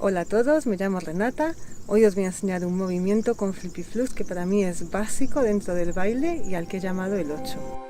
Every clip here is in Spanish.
Hola a todos, me llamo Renata. Hoy os voy a enseñar un movimiento con Flippy Flux que para mí es básico dentro del baile y al que he llamado el 8.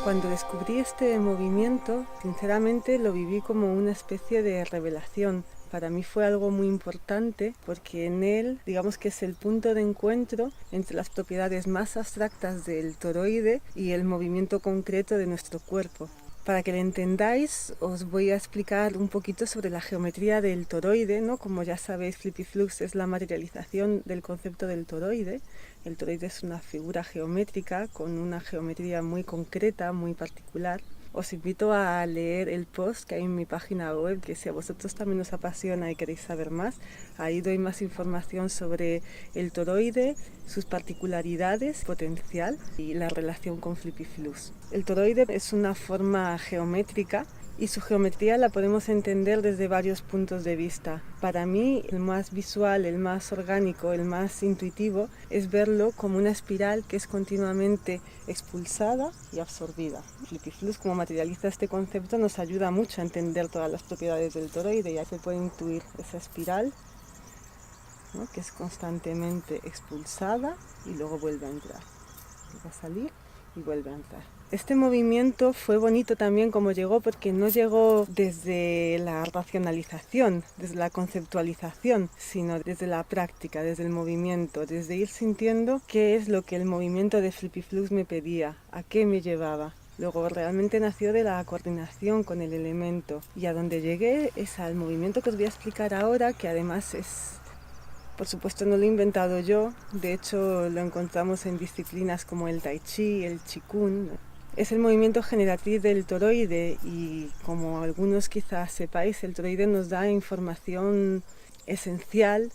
Cuando descubrí este movimiento, sinceramente lo viví como una especie de revelación. Para mí fue algo muy importante porque en él, digamos que es el punto de encuentro entre las propiedades más abstractas del toroide y el movimiento concreto de nuestro cuerpo. Para que lo entendáis, os voy a explicar un poquito sobre la geometría del toroide, ¿no? Como ya sabéis, Flippy Flux es la materialización del concepto del toroide. El toroide es una figura geométrica con una geometría muy concreta, muy particular. Os invito a leer el post que hay en mi página web, que si a vosotros también os apasiona y queréis saber más, ahí doy más información sobre el toroide, sus particularidades, potencial y la relación con Flippy Flux. El toroide es una forma geométrica y su geometría la podemos entender desde varios puntos de vista. Para mí, el más visual, el más orgánico, el más intuitivo es verlo como una espiral que es continuamente expulsada y absorbida. Flippy Flux, como materializa este concepto, nos ayuda mucho a entender todas las propiedades del toroide. Ya se puede intuir esa espiral, ¿no?, que es constantemente expulsada y luego vuelve a entrar. Va a salir y vuelve a entrar. Este movimiento fue bonito también como llegó, porque no llegó desde la racionalización, desde la conceptualización, sino desde la práctica, desde el movimiento, desde ir sintiendo qué es lo que el movimiento de Flippy Flux me pedía, a qué me llevaba. Luego realmente nació de la coordinación con el elemento, y a donde llegué es al movimiento que os voy a explicar ahora, que además es... Por supuesto no lo he inventado yo, de hecho lo encontramos en disciplinas como el Tai Chi, el Qigong. Es el movimiento generatriz del toroide y, como algunos quizás sepáis, el toroide nos da información esencial.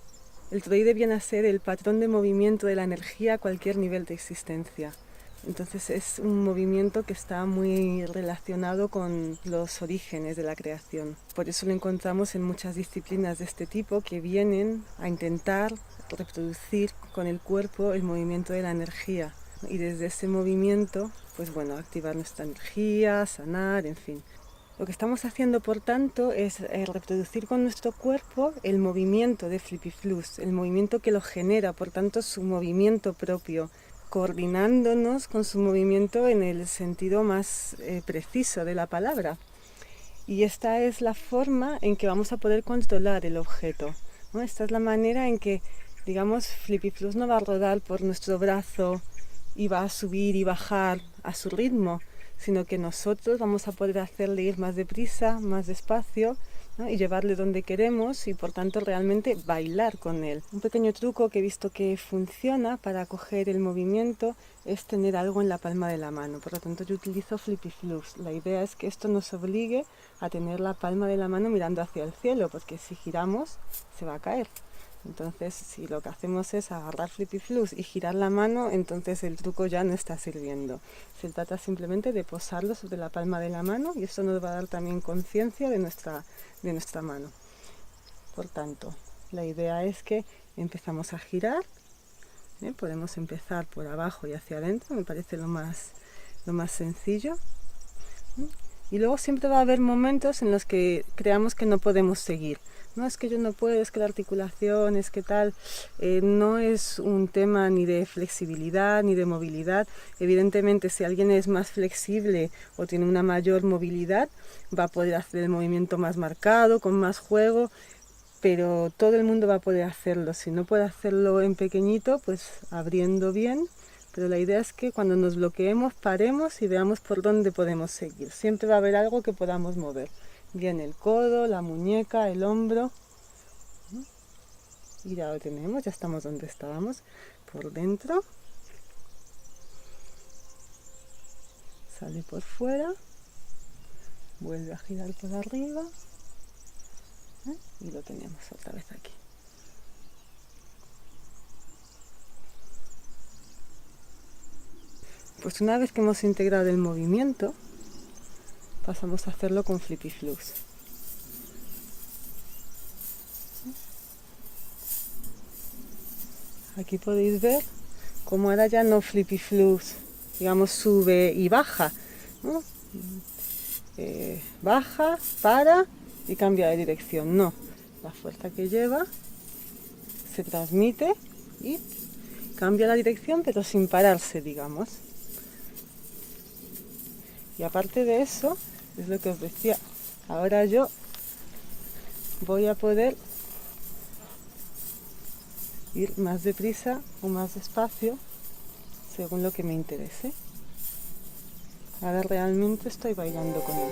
El toroide viene a ser el patrón de movimiento de la energía a cualquier nivel de existencia. Entonces es un movimiento que está muy relacionado con los orígenes de la creación. Por eso lo encontramos en muchas disciplinas de este tipo que vienen a intentar reproducir con el cuerpo el movimiento de la energía. Y desde ese movimiento, pues bueno, activar nuestra energía, sanar, en fin. Lo que estamos haciendo, por tanto, es reproducir con nuestro cuerpo el movimiento de Flippy Flux, el movimiento que lo genera, por tanto, su movimiento propio, coordinándonos con su movimiento en el sentido más preciso de la palabra. Y esta es la forma en que vamos a poder controlar el objeto, ¿no? Esta es la manera en que, digamos, Flippy Flux no va a rodar por nuestro brazo y va a subir y bajar a su ritmo, sino que nosotros vamos a poder hacerle ir más deprisa, más despacio, ¿no?, y llevarle donde queremos y por tanto realmente bailar con él. Un pequeño truco que he visto que funciona para coger el movimiento es tener algo en la palma de la mano. Por lo tanto yo utilizo Flippy Flux. La idea es que esto nos obligue a tener la palma de la mano mirando hacia el cielo, porque si giramos se va a caer. Entonces, si lo que hacemos es agarrar Flippy Flux y girar la mano, entonces el truco ya no está sirviendo. Se trata simplemente de posarlo sobre la palma de la mano y eso nos va a dar también conciencia de nuestra mano. Por tanto, la idea es que empezamos a girar. Podemos empezar por abajo y hacia adentro, me parece lo más sencillo. Y luego siempre va a haber momentos en los que creamos que no podemos seguir. No, es que yo no puedo, es que la articulación, es que tal. No es un tema ni de flexibilidad ni de movilidad. Evidentemente, si alguien es más flexible o tiene una mayor movilidad, va a poder hacer el movimiento más marcado, con más juego, pero todo el mundo va a poder hacerlo. Si no puede hacerlo en pequeñito, pues abriendo bien. Pero la idea es que cuando nos bloqueemos, paremos y veamos por dónde podemos seguir. Siempre va a haber algo que podamos mover. Bien el codo, la muñeca, el hombro. Y ya lo tenemos, ya estamos donde estábamos. Por dentro. Sale por fuera. Vuelve a girar por arriba. Y lo tenemos otra vez aquí. Pues una vez que hemos integrado el movimiento, pasamos a hacerlo con Flippy Flux. Aquí podéis ver cómo ahora ya no Flippy Flux, digamos, sube y baja, ¿no? Baja, para y cambia de dirección. No, la fuerza que lleva se transmite y cambia la dirección, pero sin pararse, digamos. Y aparte de eso, es lo que os decía, ahora yo voy a poder ir más deprisa o más despacio según lo que me interese. Ahora realmente estoy bailando con él.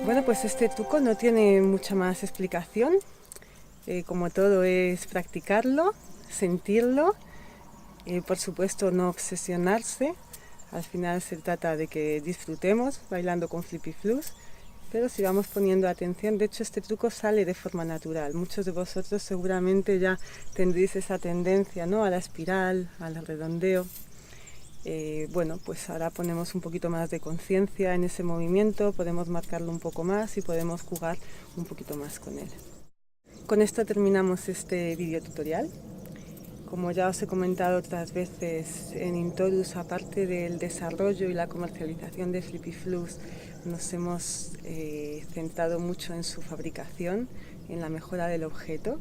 Bueno, pues este truco no tiene mucha más explicación. Como todo es practicarlo, sentirlo, por supuesto no obsesionarse. Al final se trata de que disfrutemos bailando con Flippy Flux, pero si vamos poniendo atención, de hecho este truco sale de forma natural. Muchos de vosotros seguramente ya tendréis esa tendencia, ¿no?, a la espiral, al redondeo. Bueno, pues ahora ponemos un poquito más de conciencia en ese movimiento, podemos marcarlo un poco más y podemos jugar un poquito más con él. Con esto terminamos este vídeo tutorial. Como ya os he comentado otras veces en Intorus, aparte del desarrollo y la comercialización de Flippy Flux, nos hemos centrado mucho en su fabricación, en la mejora del objeto.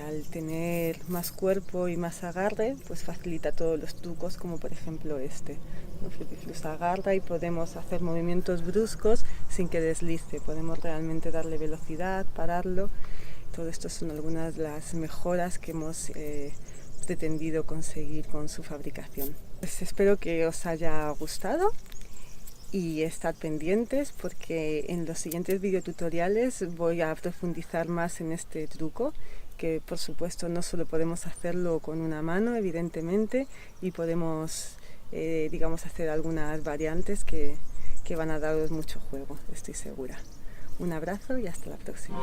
Al tener más cuerpo y más agarre, pues facilita todos los trucos, como por ejemplo este. Flippy Flux agarra y podemos hacer movimientos bruscos sin que deslice, podemos realmente darle velocidad, pararlo. Todo esto son algunas de las mejoras que hemos pretendido conseguir con su fabricación. Pues espero que os haya gustado y estad pendientes porque en los siguientes videotutoriales voy a profundizar más en este truco, que por supuesto no solo podemos hacerlo con una mano, evidentemente, y podemos digamos hacer algunas variantes que van a daros mucho juego, estoy segura. Un abrazo y hasta la próxima.